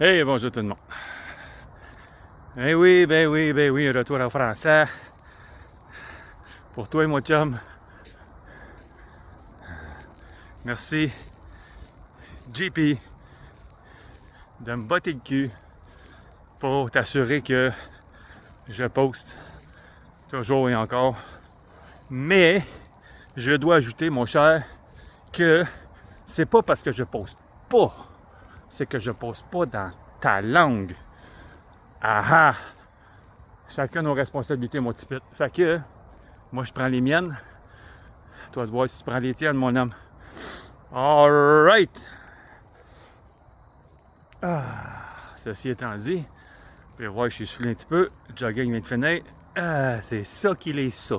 Hey, bonjour tout le monde. Ben oui, retour en français. Pour toi et mon chum. Merci, JP, de me botter le cul pour t'assurer que je poste toujours et encore. Mais, je dois ajouter, mon cher, que c'est pas parce que je poste pas, c'est que je poste pas dans ta langue. Ah ah! Chacun nos responsabilités, mon petit pit. Fait que, moi, je prends les miennes. Toi, de voir si tu prends les tiennes, mon homme. Alright! Ceci étant dit, vous pouvez voir que je suis saoulé un petit peu. Le jogging vient de finir. C'est ça qu'il est ça.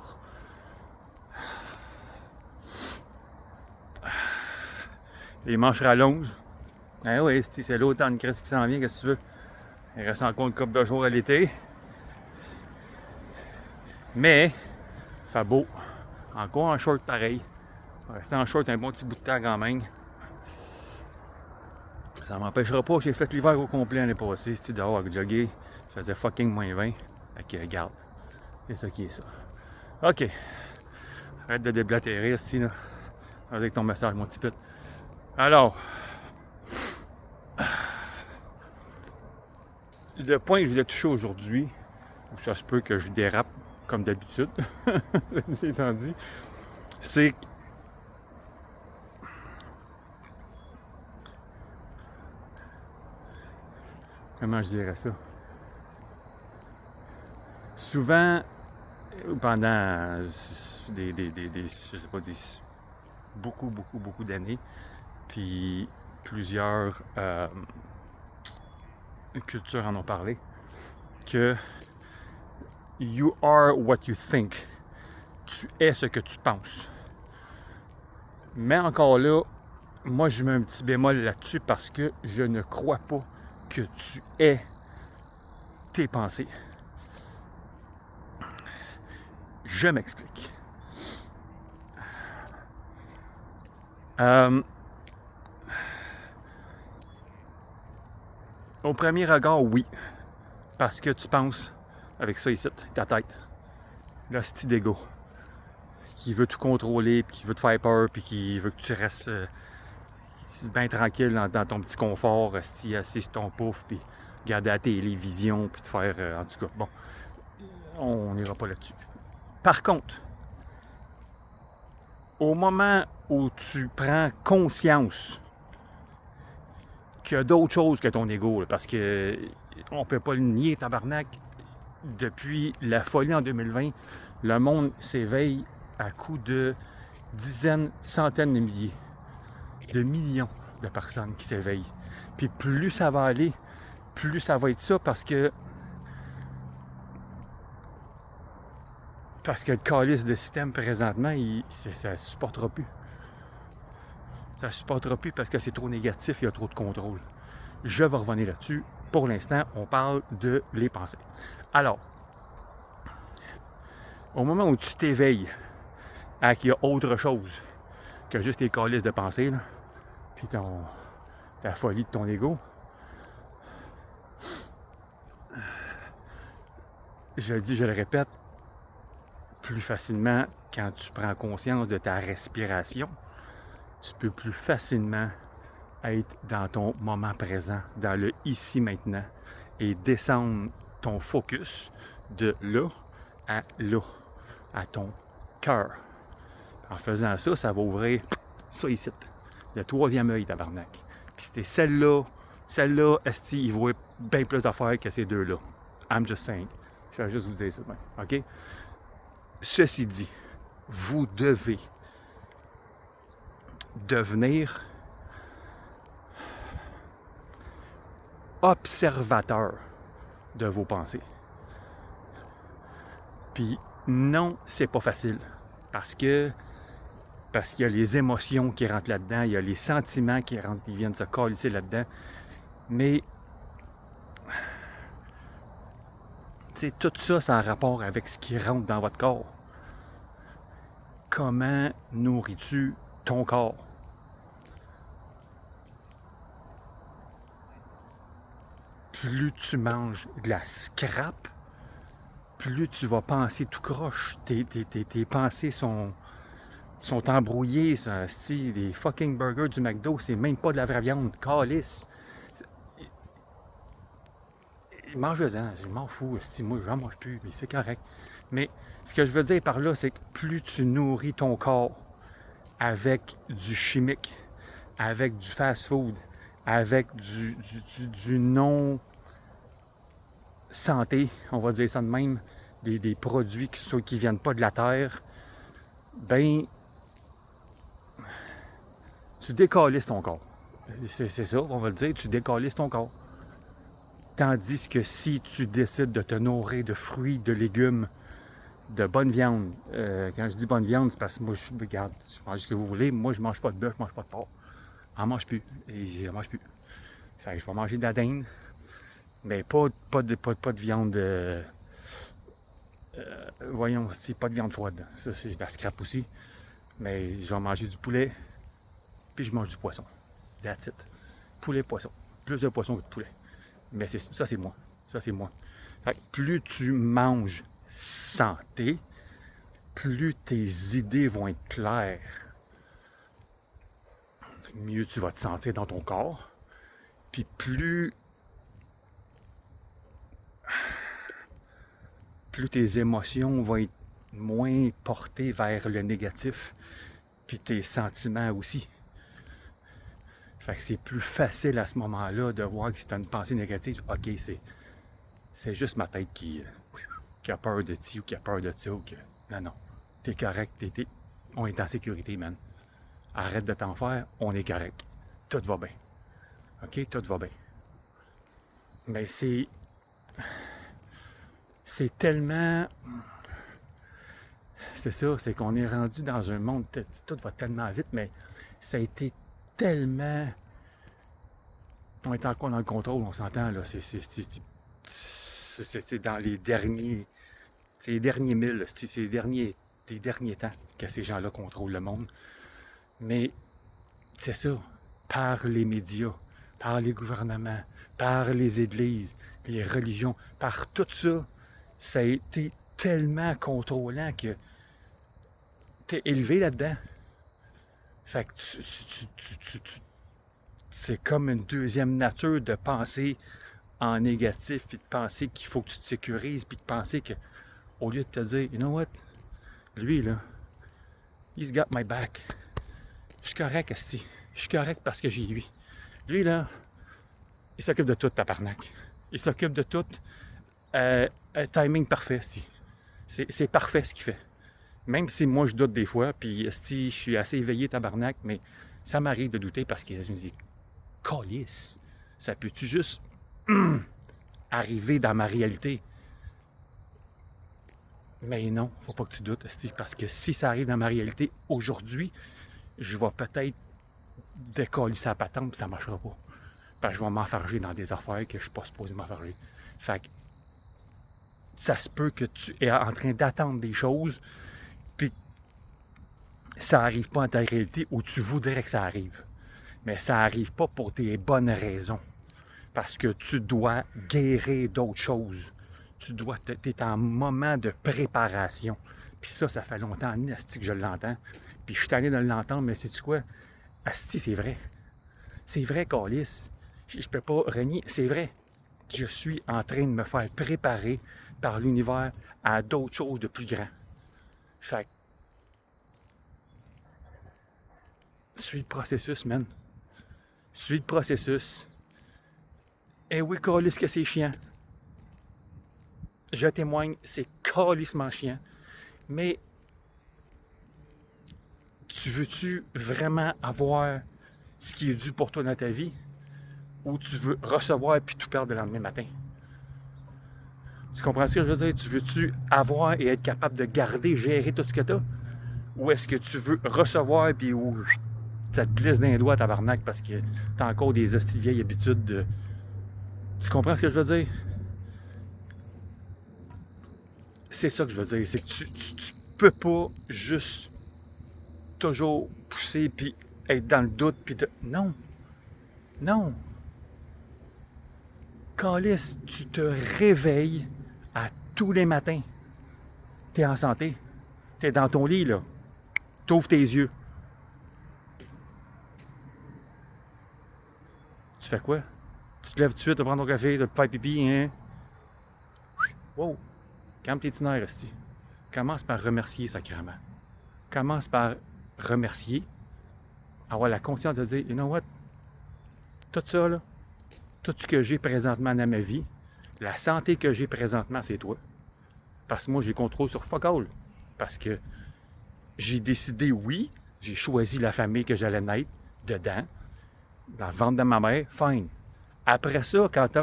Les manches rallongent. Ah oui, c'est l'automne qui s'en vient, qu'est-ce que tu veux? Il reste encore une couple de jours à l'été. Mais, il fait beau. Encore en short pareil. On va rester en short un bon petit bout de temps quand même. Ça m'empêchera pas, j'ai fait l'hiver au complet l'année passée. C'était dehors avec jogger. Il faisait fucking moins 20. Fait que regarde. C'est ça qui est ça. OK. Arrête de déblatérer, ici, là. Avec ton message, mon petit pit. Alors, le point que je voulais toucher aujourd'hui, où ça se peut que je dérape comme d'habitude, c'est étant dit, c'est comment je dirais ça? Souvent, pendant je sais pas, beaucoup d'années, puis plusieurs cultures en ont parlé, que you are what you think. Tu es ce que tu penses. Mais encore là, moi je mets un petit bémol là-dessus parce que je ne crois pas que tu es tes pensées. Je m'explique. Au premier regard, oui. Parce que tu penses avec ça ici, ta tête. L'hostie d'ego. Qui veut tout contrôler, puis qui veut te faire peur, puis qui veut que tu restes bien tranquille dans ton petit confort, assis sur ton pouf, puis regarder la télévision, puis te faire... en tout cas, bon, on n'ira pas là-dessus. Par contre, au moment où tu prends conscience qu'il y a d'autres choses que ton ego, là, parce que on peut pas le nier, tabarnak, depuis la folie en 2020, le monde s'éveille à coups de dizaines, centaines de milliers, de millions de personnes qui s'éveillent. Puis plus ça va aller, plus ça va être ça parce que le calice de système présentement, ça ne supportera plus. Ça ne supportera plus parce que c'est trop négatif, il y a trop de contrôle. Je vais revenir là-dessus. Pour l'instant, on parle de les pensées. Alors, au moment où tu t'éveilles à qu'il y a autre chose que juste tes calices de pensée, là, puis ta folie de ton ego, je le dis, je le répète, plus facilement quand tu prends conscience de ta respiration, tu peux plus facilement être dans ton moment présent, dans le ici maintenant, et descendre ton focus de là, à ton cœur. En faisant ça, ça va ouvrir ça ici, le troisième œil, tabarnak. Puis c'était celle-là, esti, il voit bien plus d'affaires que ces deux-là. I'm just saying. Je vais juste vous dire ça, OK? Ceci dit, vous devez devenir observateur de vos pensées. Puis non, c'est pas facile. Parce qu'il y a les émotions qui rentrent là-dedans, il y a les sentiments qui viennent se coller là-dedans. Mais tout ça, c'est en rapport avec ce qui rentre dans votre corps. Comment nourris-tu ton corps? plus tu manges de la scrap, plus tu vas penser tout croche. Tes pensées sont embrouillées. Les fucking burgers du McDo, c'est même pas de la vraie viande. Calice. Mange-en, je m'en fous. Moi, j'en mange plus, mais c'est correct. Mais ce que je veux dire par là, c'est que plus tu nourris ton corps avec du chimique, avec du fast-food, avec du non-santé, on va dire ça de même, des produits qui viennent pas de la terre, ben, tu décalisses ton corps. C'est ça, on va le dire, tu décalisses ton corps. Tandis que si tu décides de te nourrir de fruits, de légumes, de bonne viande, quand je dis bonne viande, c'est parce que moi, regarde, je mange ce que vous voulez, moi, je mange pas de bœuf, je mange pas de porc. J'en mange plus. Et j'en mange plus. Fait que je vais manger de la dinde, mais pas de viande. Voyons, c'est pas de viande froide. Ça, c'est de la scrap aussi. Mais je vais manger du poulet, puis je mange du poisson. That's it. Poulet, poisson. Plus de poisson que de poulet. Mais ça, c'est moi. Ça, c'est moi. Fait que plus tu manges santé, plus tes idées vont être claires. Mieux tu vas te sentir dans ton corps. Puis plus tes émotions vont être moins portées vers le négatif, puis tes sentiments aussi. Fait que c'est plus facile à ce moment-là de voir que si tu as une pensée négative, ok, c'est juste ma tête qui a peur de ci ou qui a peur de ça. Ou que... Non, t'es correct, on est en sécurité, man. Arrête de t'en faire, on est correct. Tout va bien. Ok, tout va bien. Mais c'est tellement... C'est ça, c'est qu'on est rendu dans un monde, tout va tellement vite, mais ça a été tellement... On est encore dans le contrôle, on s'entend, là. C'est dans les derniers... C'est les derniers milles, c'est les derniers temps que ces gens-là contrôlent le monde. Mais c'est ça, par les médias, par les gouvernements, par les églises, les religions, par tout ça, ça a été tellement contrôlant que t'es élevé là-dedans. Fait que c'est comme une deuxième nature de penser en négatif, puis de penser qu'il faut que tu te sécurises, puis de penser que, au lieu de te dire, you know what, lui là, he's got my back. Je suis correct, esti. Je suis correct parce que j'ai lui. Lui là, il s'occupe de tout, tabarnak. Il s'occupe de tout. Timing parfait, esti. C'est parfait ce qu'il fait. Même si moi je doute des fois, puis esti, je suis assez éveillé, tabarnak, mais ça m'arrive de douter parce que je me dis, câlisse, ça peut-tu juste arriver dans ma réalité? Mais non, faut pas que tu doutes, esti, parce que si ça arrive dans ma réalité aujourd'hui, je vais peut-être décalisser la patente, puis ça marchera pas. Parce que je vais m'enfarger dans des affaires que je suis pas supposé m'enfarger. Fait que ça se peut que tu es en train d'attendre des choses, puis ça arrive pas dans ta réalité où tu voudrais que ça arrive. Mais ça arrive pas pour tes bonnes raisons. Parce que tu dois guérir d'autres choses. Tu es en moment de préparation. Puis ça fait longtemps, asti, que je l'entends. Puis je suis allé de l'entendre, mais sais-tu quoi? Asti, c'est vrai. C'est vrai, câlisse. Je peux pas renier. C'est vrai. Je suis en train de me faire préparer par l'univers à d'autres choses de plus grand. Fait que, suis le processus, man. Suis le processus. Et oui, câlisse que c'est chiant. Je témoigne, c'est calissement chiant. Mais tu veux-tu vraiment avoir ce qui est dû pour toi dans ta vie? Ou tu veux recevoir puis tout perdre le lendemain matin? Tu comprends ce que je veux dire? Tu veux-tu avoir et être capable de garder, gérer tout ce que tu as? Ou est-ce que tu veux recevoir puis ça te glisse dans les doigts, tabarnak, parce que tu as encore des hosties vieilles habitudes de... Tu comprends ce que je veux dire? C'est ça que je veux dire, c'est que tu peux pas juste toujours pousser puis être dans le doute puis de... Non! Calice, tu te réveilles à tous les matins. T'es en santé. T'es dans ton lit, là. T'ouvres tes yeux. Tu fais quoi? Tu te lèves tout de suite, tu prends ton café, tu te fais pipi, hein? Wow! Calme tes petits nerfs, esti. Commence par remercier sacrément. Commence par remercier, avoir la conscience de dire, you know what? Tout ça, là, tout ce que j'ai présentement dans ma vie, la santé que j'ai présentement, c'est toi. Parce que moi, j'ai contrôle sur fuck all. Parce que j'ai décidé, oui, j'ai choisi la famille que j'allais naître dedans, la vente de ma mère, fine. Après ça, quand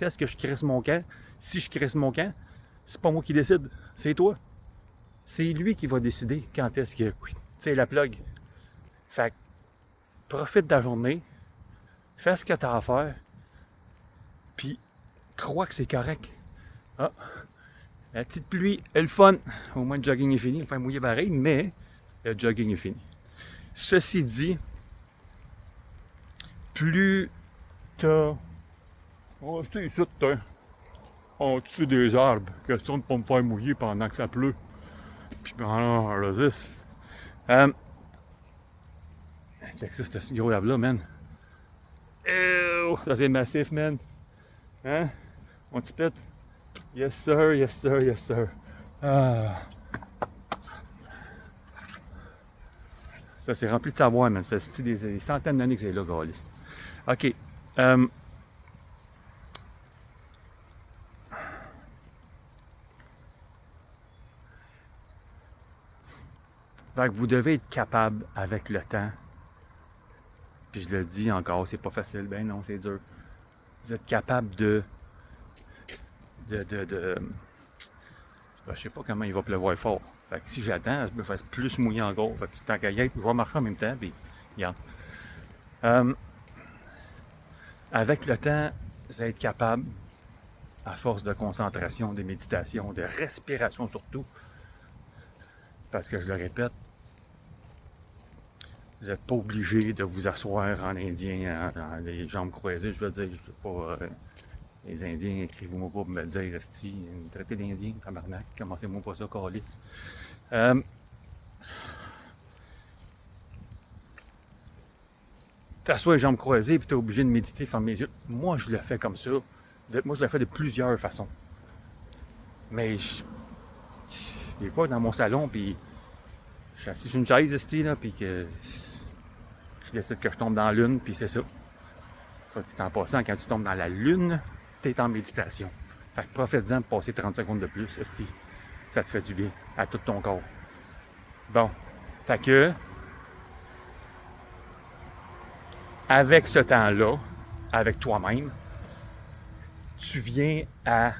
est-ce que je crisse mon camp? Si je crisse mon camp, c'est pas moi qui décide, c'est toi. C'est lui qui va décider quand est-ce que, tu sais, la plug. Fait que, profite de ta journée, fais ce que tu as à faire, puis crois que c'est correct. Ah, la petite pluie est le fun. Au moins, le jogging est fini. On va faire mouiller pareil, mais le jogging est fini. Ceci dit, plus t'as... On va rester ici, en dessous des arbres. Question de ne pas me faire mouiller pendant que ça pleut. Puis pendant le 10. Check ça, ce gros arbre-là, man. Ça c'est massif, man. Hein? Mon petit pit. Yes sir, yes sir, yes sir. Ah. Ça c'est rempli de savoir, man. Ça fait des centaines d'années que c'est là, gars. OK. Fait que vous devez être capable avec le temps. Puis je le dis encore, c'est pas facile. Ben non, c'est dur. Vous êtes capable de je sais pas comment il va pleuvoir fort. Fait que si j'attends, je me fais plus mouiller encore. Fait que tant qu'à y être, je vais marcher en même temps, puis regarde. Avec le temps, vous êtes capable, à force de concentration, de méditation, de respiration surtout, parce que je le répète, vous n'êtes pas obligé de vous asseoir en indien, en les jambes croisées, je veux dire, je sais pas... les Indiens, écrivez-moi pas pour me dire, esti, traité d'Indien, tabarnak, commencez-moi pas ça, calice. T'assois les jambes croisées puis t'es obligé de méditer, fermer les yeux. Moi, je le fais comme ça. Moi, je le fais de plusieurs façons. Mais des fois, dans mon salon, puis je suis assis sur une chaise, esti, là, puis que je décide que je tombe dans la lune, puis c'est ça. Soit dit en passant, quand tu tombes dans la lune, t'es en méditation. Fait que profite-en de passer 30 secondes de plus, esti. Ça te fait du bien à tout ton corps. Bon. Fait que, avec ce temps-là, avec toi-même, tu viens à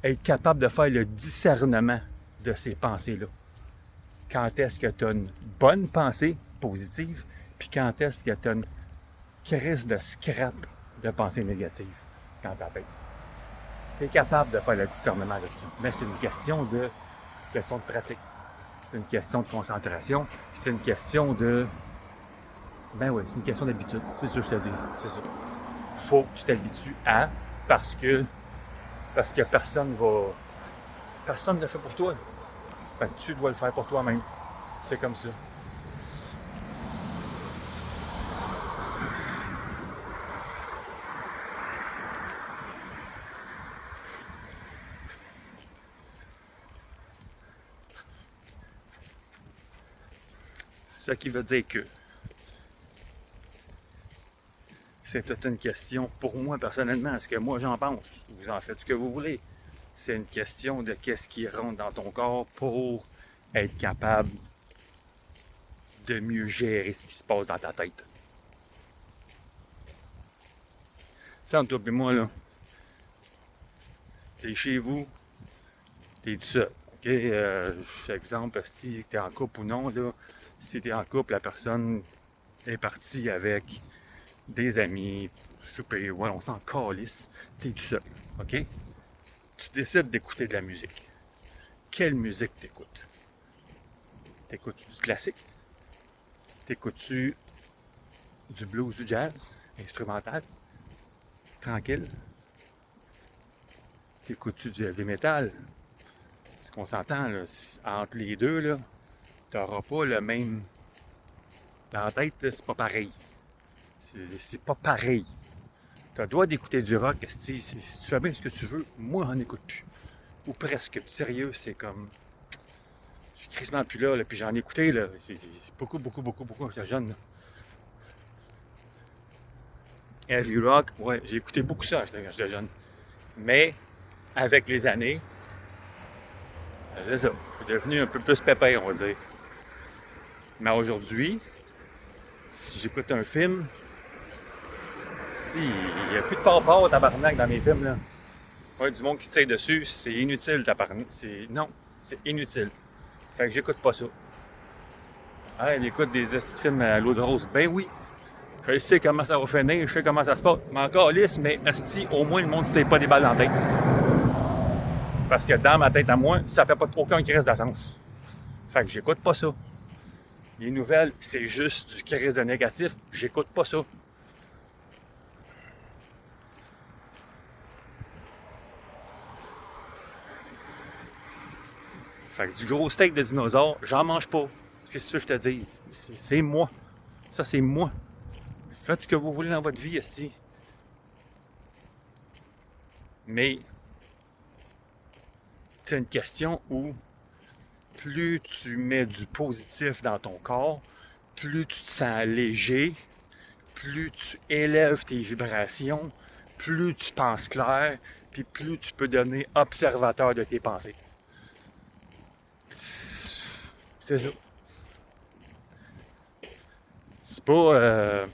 être capable de faire le discernement de ces pensées-là. Quand est-ce que tu as une bonne pensée positive, puis quand est-ce que tu as une crise de scrap de pensée négative dans ta tête. Tu es capable de faire le discernement là-dessus. Mais c'est une question de pratique. C'est une question de concentration. C'est une question de... Ben oui, c'est une question d'habitude. C'est ça que je te dis. C'est ça. Faut que tu t'habitues à, parce que personne ne le fait pour toi. Fait que tu dois le faire pour toi-même. C'est comme ça. Ce qui veut dire que c'est toute une question, pour moi personnellement, ce que moi j'en pense. Vous en faites ce que vous voulez. C'est une question de qu'est-ce qui rentre dans ton corps pour être capable de mieux gérer ce qui se passe dans ta tête. Ça, entre toi et moi, là, t'es chez vous, t'es tout seul. OK? Exemple, si t'es en couple ou non, là, si t'es en couple, la personne est partie avec des amis, souper, voilà, on s'en calisse, t'es tout seul. OK? Tu décides d'écouter de la musique. Quelle musique t'écoutes? T'écoutes du classique? T'écoutes-tu du blues, du jazz? instrumental, tranquille. T'écoutes-tu du heavy metal? Ce qu'on s'entend, là, entre les deux, là, t'auras pas le même... Dans la tête, c'est pas pareil. C'est pas pareil. T'as le droit d'écouter du rock, si tu fais bien ce que tu veux, moi, j'en écoute plus. Ou presque. Sérieux, c'est comme... Je suis crissement plus là, puis j'en ai écouté, là. C'est beaucoup quand j'étais jeune, là. Heavy rock, ouais, j'ai écouté beaucoup ça quand j'étais jeune. Mais, avec les années, c'est ça. Je suis devenu un peu plus pépère, on va dire. Mais aujourd'hui, si j'écoute un film, il n'y a plus de port tabarnak dans mes films, là. Ouais, du monde qui tire dessus, c'est inutile, tabarnak. Non, c'est inutile. Fait que j'écoute pas ça. Ah, elle écoute des petits films à l'eau de rose. Ben oui, je sais comment ça va finir, je sais comment ça se passe. Mais encore lisse, mais asti, au moins le monde ne sait pas des balles dans la tête. Parce que dans ma tête à moi, ça fait pas aucun crise de sens. Fait que j'écoute pas ça. Les nouvelles, c'est juste du crise de négatif, j'écoute pas ça. Fait que du gros steak de dinosaure, j'en mange pas. Qu'est-ce que je te dis? C'est moi. Ça, c'est moi. Faites ce que vous voulez dans votre vie, esti. Mais c'est une question où plus tu mets du positif dans ton corps, plus tu te sens léger, plus tu élèves tes vibrations, plus tu penses clair, puis plus tu peux devenir observateur de tes pensées. C'est ça. C'est pas...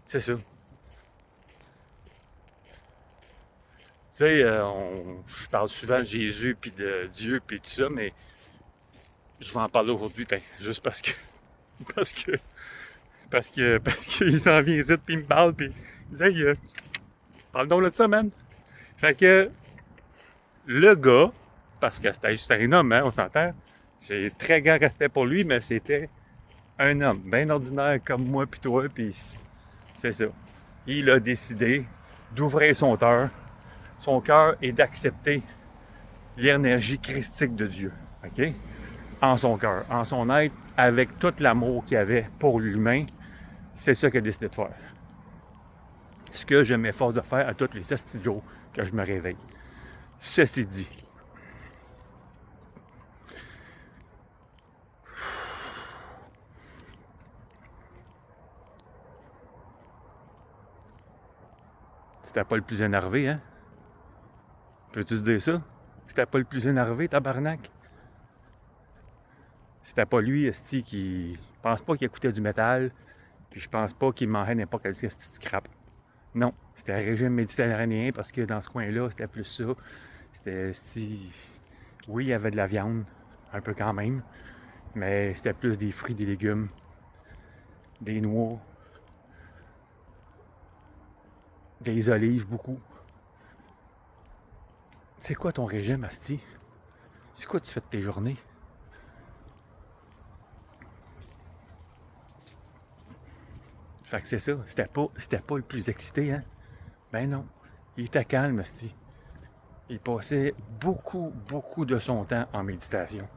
C'est ça. Tu sais, je parle souvent de Jésus, puis de Dieu, puis tout ça, mais je vais en parler aujourd'hui, juste parce que... Parce qu'il s'en vient ici, puis il me parle, puis il dit « Hey, parle donc de ça, man! » Fait que, le gars, parce que c'était juste un homme, hein, on s'entend, j'ai très grand respect pour lui, mais c'était un homme, bien ordinaire comme moi puis toi, puis c'est ça. Il a décidé d'ouvrir son cœur et d'accepter l'énergie christique de Dieu, ok? En son cœur, en son être, avec tout l'amour qu'il avait pour l'humain, c'est ça qu'il a décidé de faire. Ce que je m'efforce de faire à tous les 7 jours que je me réveille. Ceci dit, c'était pas le plus énervé, hein? Peux-tu te dire ça? C'était pas le plus énervé, tabarnak? C'était pas lui, esti, qui... Je pense pas qu'il écoutait du métal, puis je pense pas qu'il mangeait n'importe quel esti de scrap. Non, c'était un régime méditerranéen, parce que dans ce coin-là, c'était plus ça. C'était, esti... Oui, il y avait de la viande, un peu quand même, mais c'était plus des fruits, des légumes, des noix, des olives, beaucoup. C'est quoi ton régime, asti? C'est quoi tu fais de tes journées? Fait que c'est ça, c'était pas le plus excité, hein? Ben non, il était calme, asti. Il passait beaucoup de son temps en méditation.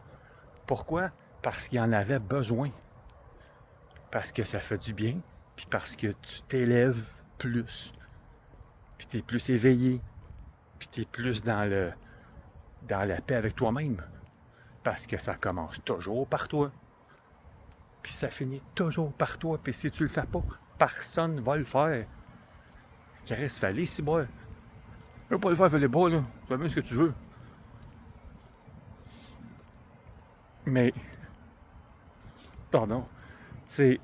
Pourquoi? Parce qu'il en avait besoin. Parce que ça fait du bien, puis parce que tu t'élèves plus. Puis t'es plus éveillé, puis t'es plus dans la paix avec toi-même. Parce que ça commence toujours par toi. Puis ça finit toujours par toi. Puis si tu le fais pas, personne va le faire. Chris, fallait si boire. Je veux pas le faire, fallait pas, là. Tu fais bien ce que tu veux. Mais, pardon, c'est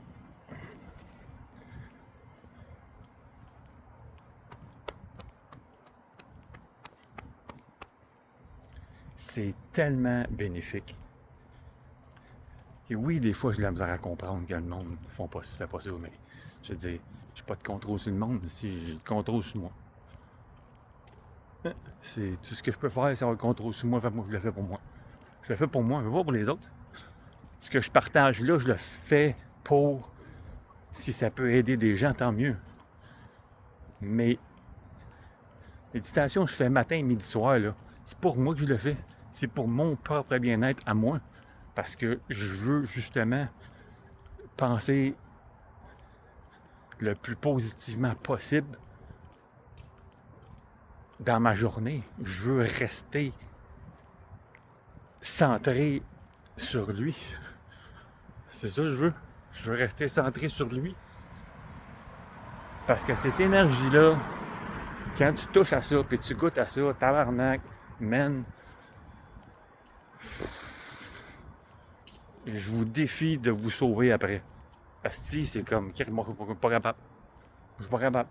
tellement bénéfique. Et oui, des fois, j'ai de la misère à comprendre que le monde ne fait pas ça, mais je veux dire, je n'ai pas de contrôle sur le monde si j'ai le contrôle sur moi. C'est tout ce que je peux faire, c'est avoir le contrôle sur moi, je le fais pour moi. Je le fais pour moi, mais pas pour les autres. Ce que je partage là, je le fais pour, si ça peut aider des gens, tant mieux. Mais méditation, je fais matin, midi, soir, là. C'est pour moi que je le fais. C'est pour mon propre bien-être à moi. Parce que je veux justement penser le plus positivement possible dans ma journée. Je veux rester centré sur lui. C'est ça que je veux. Je veux rester centré sur lui. Parce que cette énergie-là, quand tu touches à ça, puis tu goûtes à ça, tabarnak, man, je vous défie de vous sauver après. Asti, c'est comme, moi, je suis pas capable. Je suis pas capable.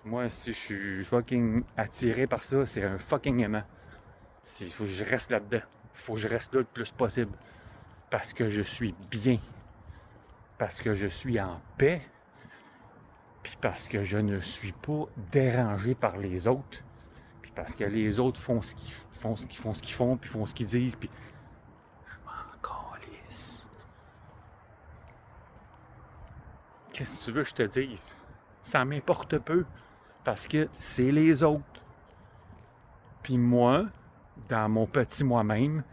Moi, si je suis fucking attiré par ça, c'est un fucking aimant. Il faut que je reste là-dedans. Il faut que je reste là le plus possible. Parce que je suis bien. Parce que je suis en paix. Puis parce que je ne suis pas dérangé par les autres. Puis parce que les autres font ce qu'ils font, puis font ce qu'ils disent, puis je m'en calisse. Qu'est-ce que tu veux que je te dise? Ça m'importe peu. Parce que c'est les autres. Puis moi, dans mon petit moi-même,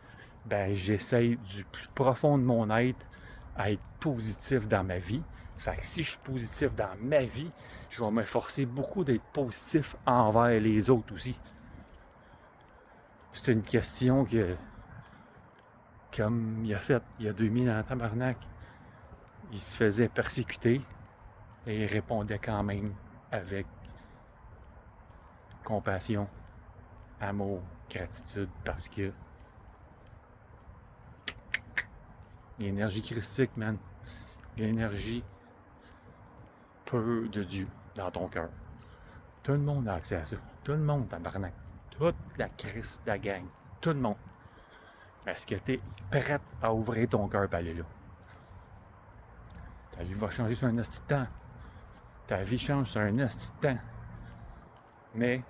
ben j'essaye du plus profond de mon être à être positif dans ma vie. Fait que si je suis positif dans ma vie, je vais m'efforcer beaucoup d'être positif envers les autres aussi. C'est une question que, comme il a fait il y a 2000 ans, tabarnak, il se faisait persécuter et il répondait quand même avec compassion, amour, gratitude, parce que l'énergie christique, man, l'énergie pure de Dieu dans ton cœur. Tout le monde a accès à ça. Tout le monde, tabarnak. Toute la Christ de la gang. Tout le monde. Est-ce que tu es prête à ouvrir ton cœur et aller là? Ta vie va changer sur un esti de temps. Ta vie change sur un esti de temps. Mais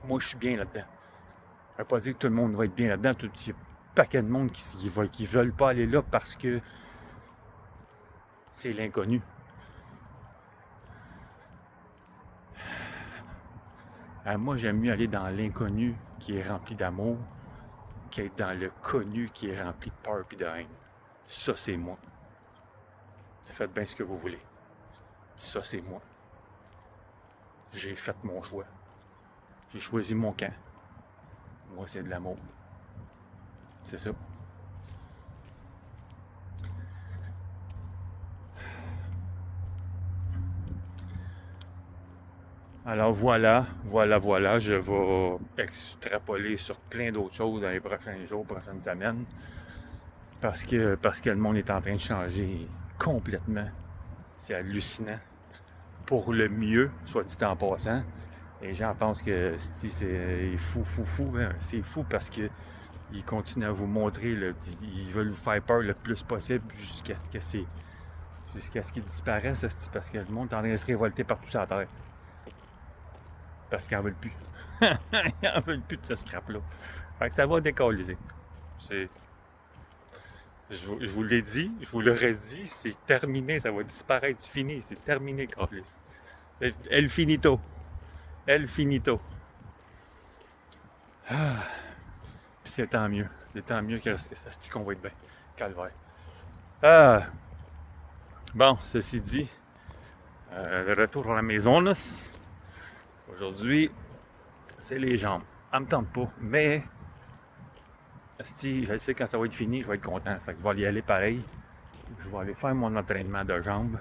moi, je suis bien là-dedans. Ça ne veut pas dire que tout le monde va être bien là-dedans. Il y a un paquet de monde qui veulent pas aller là parce que c'est l'inconnu. Moi, j'aime mieux aller dans l'inconnu qui est rempli d'amour qu'être dans le connu qui est rempli de peur et de haine. Ça, c'est moi. Faites bien ce que vous voulez. Ça, c'est moi. J'ai fait mon choix. J'ai choisi mon camp. Moi, c'est de l'amour. C'est ça. Alors voilà, je vais extrapoler sur plein d'autres choses dans les prochains jours, prochaines semaines, parce que le monde est en train de changer complètement. C'est hallucinant. Pour le mieux, soit dit en passant. Les gens pensent que si c'est fou, hein. C'est fou parce que ils continuent à vous montrer, ils veulent vous faire peur le plus possible jusqu'à ce qu'ils disparaissent, parce que le monde est en train de se révolter partout sur la terre. Parce qu'ils n'en veulent plus. Ils n'en veulent plus de ce scrap-là. Fait que ça va décaliser. Je vous l'ai dit, je vous l'aurais dit, c'est terminé, ça va disparaître, c'est fini, c'est terminé, Carlis. C'est el finito. El finito. Ah. Puis c'est tant mieux. C'est tant mieux que ça se dit qu'on va être bien. Calvaire. Ah. Bon, ceci dit, le retour à la maison, là, aujourd'hui, c'est les jambes. Ça me tente pas, mais je sais quand ça va être fini, je vais être content. Fait que je vais y aller pareil. Je vais aller faire mon entraînement de jambes,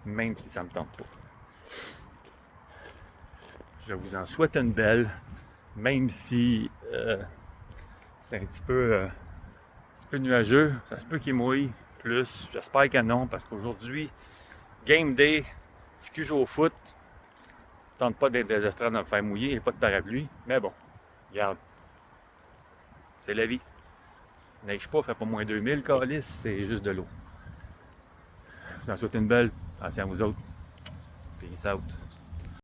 même si ça me tente pas. Je vous en souhaite une belle, même si c'est un petit peu nuageux. Ça se peut qu'il mouille plus. J'espère que non, parce qu'aujourd'hui, game day, si je joue au foot, tente pas d'être désespéré de me faire mouiller, il n'y a pas de parapluie. Mais bon, regarde, c'est la vie. Neige pas, fait pas moins 2000 calices, c'est juste de l'eau. Je vous en souhaite une belle. Attention à vous autres. Peace out.